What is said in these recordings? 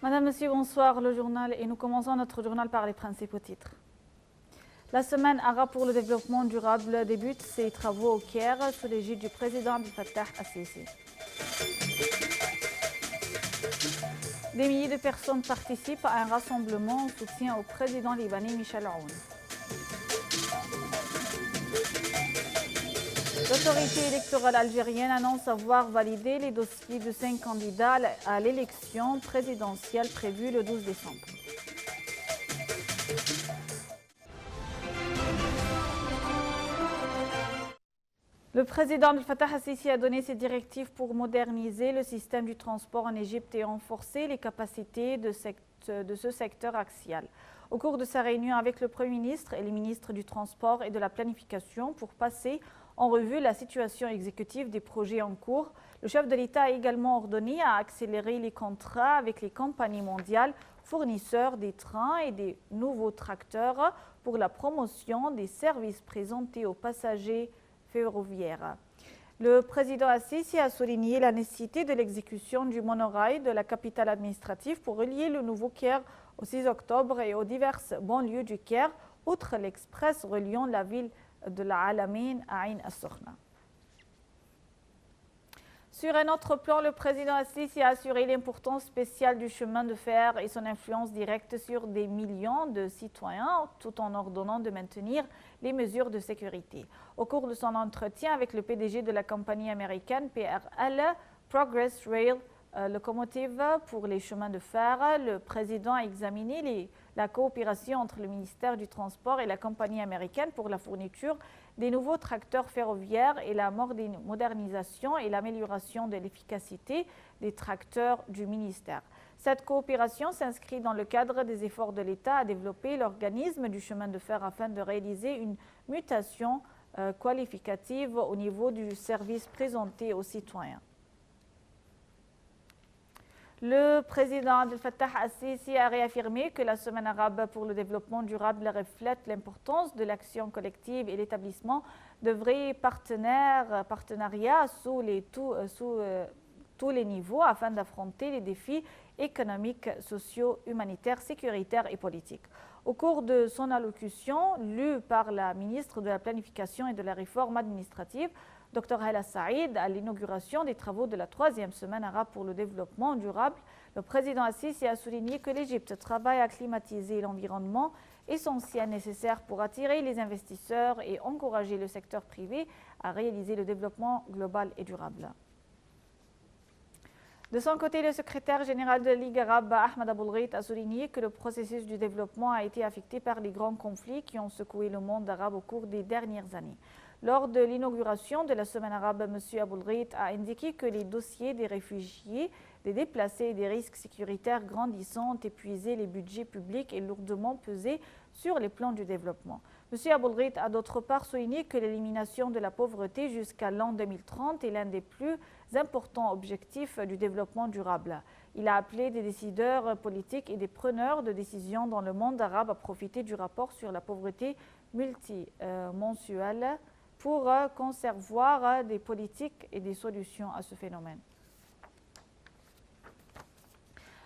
Madame, Monsieur, bonsoir, le journal, et nous commençons notre journal par les principaux titres. La semaine arabe pour le développement durable débute ses travaux au Caire sous l'égide du président Abdel Fattah al-Sisi. Des milliers de personnes participent à un rassemblement en soutien au président libanais Michel Aoun. L'autorité électorale algérienne annonce avoir validé les dossiers de 5 candidats à l'élection présidentielle prévue le 12 décembre. Le président Abdel Fattah al-Sisi a donné ses directives pour moderniser le système du transport en Égypte et renforcer les capacités de ce secteur axial. Au cours de sa réunion avec le Premier ministre et les ministres du Transport et de la Planification pour passer en revue la situation exécutive des projets en cours, le chef de l'État a également ordonné à accélérer les contrats avec les compagnies mondiales fournisseurs des trains et des nouveaux tracteurs pour la promotion des services présentés aux passagers ferroviaires. Le président al-Sisi a souligné la nécessité de l'exécution du monorail de la capitale administrative pour relier le nouveau Caire au 6 octobre et aux diverses banlieues du Caire, outre l'express reliant la ville de la Alamein à Ain al-Sokhna. Sur un autre plan, le président al-Sisi a assuré l'importance spéciale du chemin de fer et son influence directe sur des millions de citoyens, tout en ordonnant de maintenir les mesures de sécurité. Au cours de son entretien avec le PDG de la compagnie américaine PRL, Progress Rail Locomotive pour les chemins de fer, le président a examiné la coopération entre le ministère du Transport et la compagnie américaine pour la fourniture des nouveaux tracteurs ferroviaires et la modernisation et l'amélioration de l'efficacité des tracteurs du ministère. Cette coopération s'inscrit dans le cadre des efforts de l'État à développer l'organisme du chemin de fer afin de réaliser une mutation qualificative au niveau du service présenté aux citoyens. Le président Abdel Fattah al-Sisi a réaffirmé que la Semaine arabe pour le développement durable reflète l'importance de l'action collective et l'établissement de vrais partenariats sous tous les niveaux afin d'affronter les défis économiques, sociaux, humanitaires, sécuritaires et politiques. Au cours de son allocution, lue par la ministre de la Planification et de la Réforme administrative, Dr Hala Saïd, à l'inauguration des travaux de la 3e Semaine arabe pour le développement durable, le président al-Sisi a souligné que l'Égypte travaille à climatiser l'environnement essentiel nécessaire pour attirer les investisseurs et encourager le secteur privé à réaliser le développement global et durable. De son côté, le secrétaire général de la Ligue arabe, Ahmed Aboulghait, a souligné que le processus du développement a été affecté par les grands conflits qui ont secoué le monde arabe au cours des dernières années. Lors de l'inauguration de la Semaine arabe, M. Aboulghait a indiqué que les dossiers des réfugiés, des déplacés et des risques sécuritaires grandissants ont épuisé les budgets publics et lourdement pesé sur les plans du développement. M. Aboulghait a d'autre part souligné que l'élimination de la pauvreté jusqu'à l'an 2030 est l'un des plus importants objectifs du développement durable. Il a appelé des décideurs politiques et des preneurs de décisions dans le monde arabe à profiter du rapport sur la pauvreté multimensuelle pour concevoir des politiques et des solutions à ce phénomène.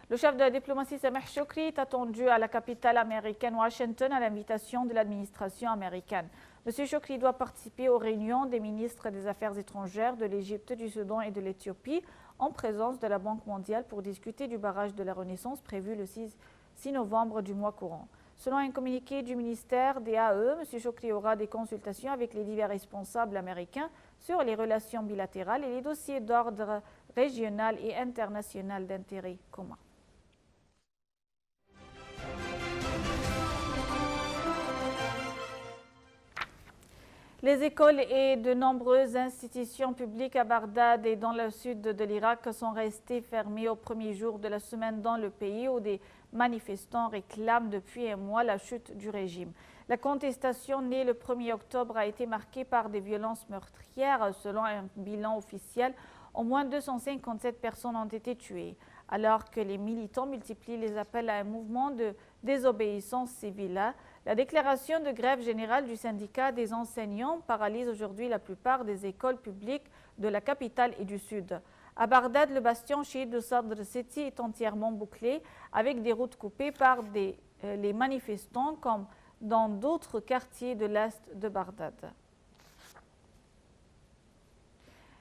Le chef de la diplomatie Sameh Shoukry est attendu à la capitale américaine Washington à l'invitation de l'administration américaine. M. Shoukry doit participer aux réunions des ministres des Affaires étrangères de l'Égypte, du Soudan et de l'Éthiopie en présence de la Banque mondiale pour discuter du barrage de la Renaissance prévu le 6 novembre du mois courant. Selon un communiqué du ministère des AE, M. Shoukry aura des consultations avec les divers responsables américains sur les relations bilatérales et les dossiers d'ordre régional et international d'intérêt commun. Les écoles et de nombreuses institutions publiques à Bagdad et dans le sud de l'Irak sont restées fermées au premier jour de la semaine dans le pays où des manifestants réclament depuis un mois la chute du régime. La contestation née le 1er octobre a été marquée par des violences meurtrières. Selon un bilan officiel, au moins 257 personnes ont été tuées. Alors que les militants multiplient les appels à un mouvement de désobéissance civile, la déclaration de grève générale du syndicat des enseignants paralyse aujourd'hui la plupart des écoles publiques de la capitale et du sud. À Bagdad, le bastion chiite de Sadr City est entièrement bouclé avec des routes coupées par les manifestants comme dans d'autres quartiers de l'est de Bagdad.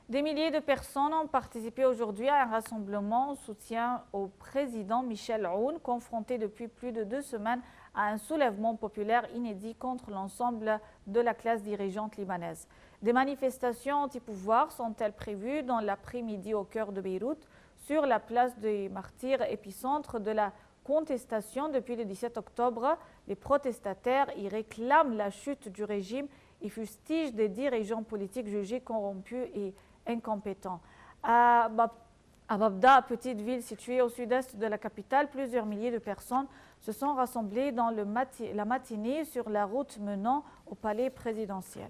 Des milliers de personnes ont participé aujourd'hui à un rassemblement en soutien au président Michel Aoun, confronté depuis plus de 2 semaines à un soulèvement populaire inédit contre l'ensemble de la classe dirigeante libanaise. Des manifestations anti-pouvoir sont-elles prévues dans l'après-midi au cœur de Beyrouth, sur la place des Martyrs, épicentre de la contestation depuis le 17 octobre. Les protestataires y réclament la chute du régime et fustigent des dirigeants politiques jugés corrompus et incompétents. À Babda, petite ville située au sud-est de la capitale, plusieurs milliers de personnes se sont rassemblées dans la matinée sur la route menant au palais présidentiel.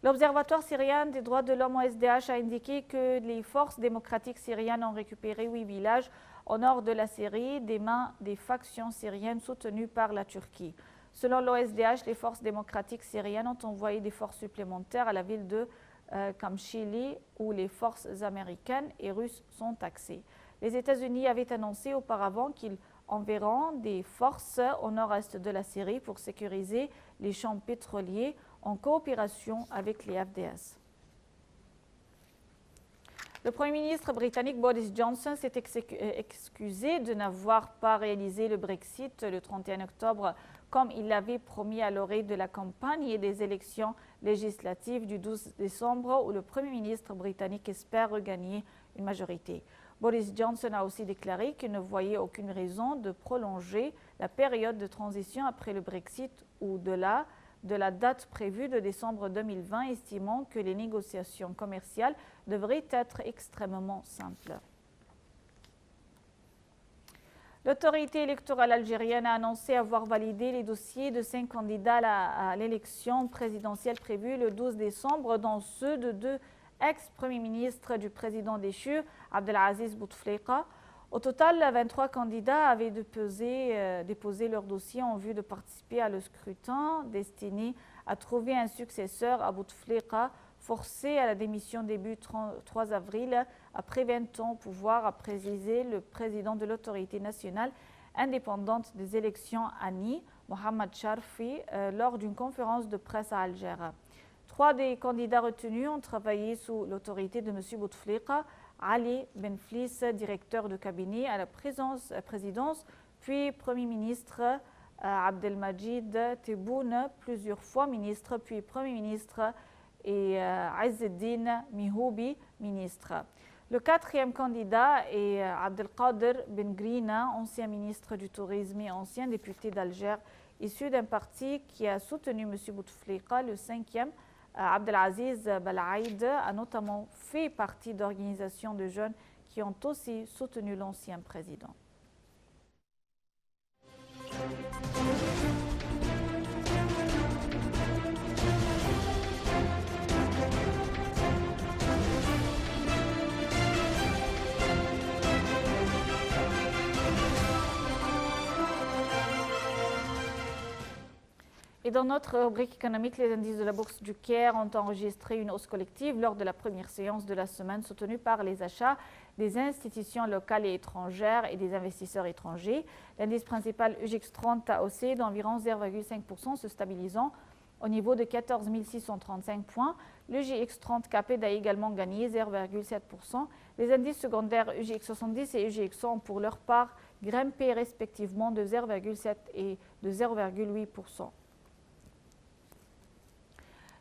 L'Observatoire syrien des droits de l'homme OSDH a indiqué que les forces démocratiques syriennes ont récupéré 8 villages au nord de la Syrie des mains des factions syriennes soutenues par la Turquie. Selon l'OSDH, les forces démocratiques syriennes ont envoyé des forces supplémentaires à la ville de Kamchili, où les forces américaines et russes sont taxées. Les États-Unis avaient annoncé auparavant qu'ils enverront des forces au nord-est de la Syrie pour sécuriser les champs pétroliers en coopération avec les FDS. Le Premier ministre britannique Boris Johnson s'est excusé de n'avoir pas réalisé le Brexit le 31 octobre comme il l'avait promis à l'orée de la campagne et des élections législatives du 12 décembre où le Premier ministre britannique espère regagner une majorité. Boris Johnson a aussi déclaré qu'il ne voyait aucune raison de prolonger la période de transition après le Brexit au-delà de la date prévue de décembre 2020, estimant que les négociations commerciales devraient être extrêmement simples. L'autorité électorale algérienne a annoncé avoir validé les dossiers de 5 candidats à l'élection présidentielle prévue le 12 décembre, dont ceux de 2 ex-premiers ministres du président déchu, Abdelaziz Bouteflika. Au total, 23 candidats avaient déposé leur dossier en vue de participer à le scrutin destiné à trouver un successeur à Bouteflika, forcé à la démission début 3 avril, après 20 ans au pouvoir, a précisé le président de l'autorité nationale indépendante des élections ANI, Mohamed Sharfi, lors d'une conférence de presse à Alger. 3 des candidats retenus ont travaillé sous l'autorité de M. Bouteflika, Ali Benflis, directeur de cabinet à la présidence, puis Premier ministre, Abdelmajid Tebboune, plusieurs fois ministre, puis Premier ministre, et Izzeddine Mihoubi, ministre. Le 4e candidat est Abdelkader Ben Grina, ancien ministre du Tourisme et ancien député d'Alger, issu d'un parti qui a soutenu M. Bouteflika. Le 5e, Abdelaziz Balaïd, a notamment fait partie d'organisations de jeunes qui ont aussi soutenu l'ancien président. Et dans notre rubrique économique, les indices de la bourse du Caire ont enregistré une hausse collective lors de la première séance de la semaine soutenue par les achats des institutions locales et étrangères et des investisseurs étrangers. L'indice principal UGX30 a haussé d'environ 0,5%, se stabilisant au niveau de 14 635 points. Le GX30 Caped a également gagné 0,7%. Les indices secondaires UGX70 et UGX100 ont pour leur part grimpé respectivement de 0,7% et de 0,8%.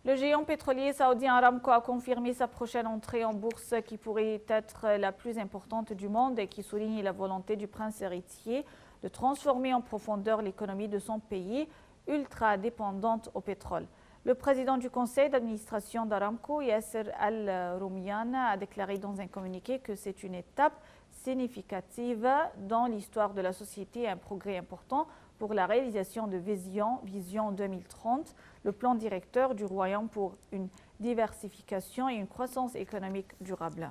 Le géant pétrolier saoudien Aramco a confirmé sa prochaine entrée en bourse qui pourrait être la plus importante du monde et qui souligne la volonté du prince héritier de transformer en profondeur l'économie de son pays, ultra dépendante au pétrole. Le président du conseil d'administration d'Aramco, Yasser Al-Rumayyan, a déclaré dans un communiqué que c'est une étape significative dans l'histoire de la société et un progrès important pour la réalisation de Vision 2030, le plan directeur du Royaume pour une diversification et une croissance économique durable.